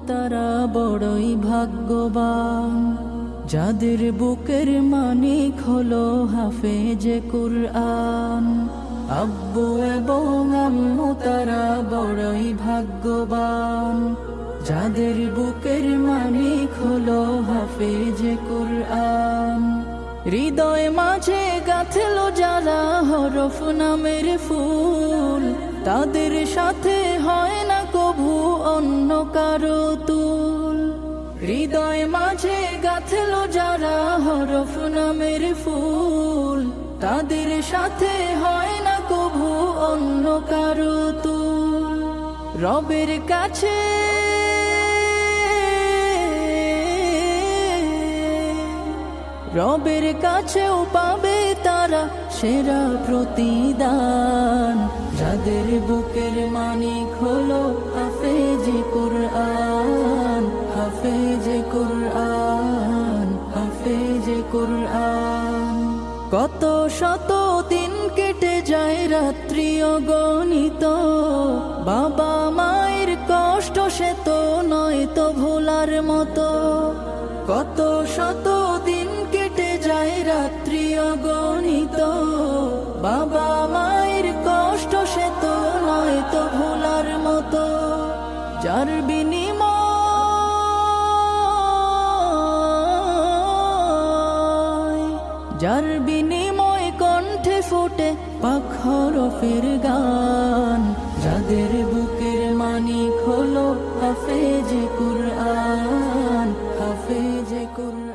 তারা বড়ই ভাগ্যবান, যাদের বুকের মানিক হলো হাফেজে কুরআন। আব্বু এবং আম্মু তারা বড়ই ভাগ্যবান, যাদের বুকের মানিক হলো হাফেজে কুরআন। হৃদয় মাঝে গাঁথলো যারা হরফ নামের ফুল, তাদের সাথে হয় না কভু অন্য কারো তুল। হৃদয় মাঝে গাঁথলো যারা হরফ নামের ফুল, তাদের সাথে হয় না কভু অন্য কারো তুল। রবের কাছে রবের কাছেও পাবে তারা সেরা প্রতিদান, যাদের বুকের মানিক হলো হাফেজে কুরআন, হাফেজে কুরআন, হাফেজে কুরআন। কত শত দিন কেটে যায় রাত্রি অগণিত, বাবা মায়ের কষ্ট সে তো নয় তো ভোলার মতো। কত শত দিন কেটে যায় রাত্রি অগণিত, বাবা মায়ের কষ্ট সে তো নয় তো ভোলার মতো। যার বিনিময় কণ্ঠে ফোটে পাক হরফের গান, যাদের বুকের মানিক হলো হাফেজে কুরআন, হাফেজে কুরআন।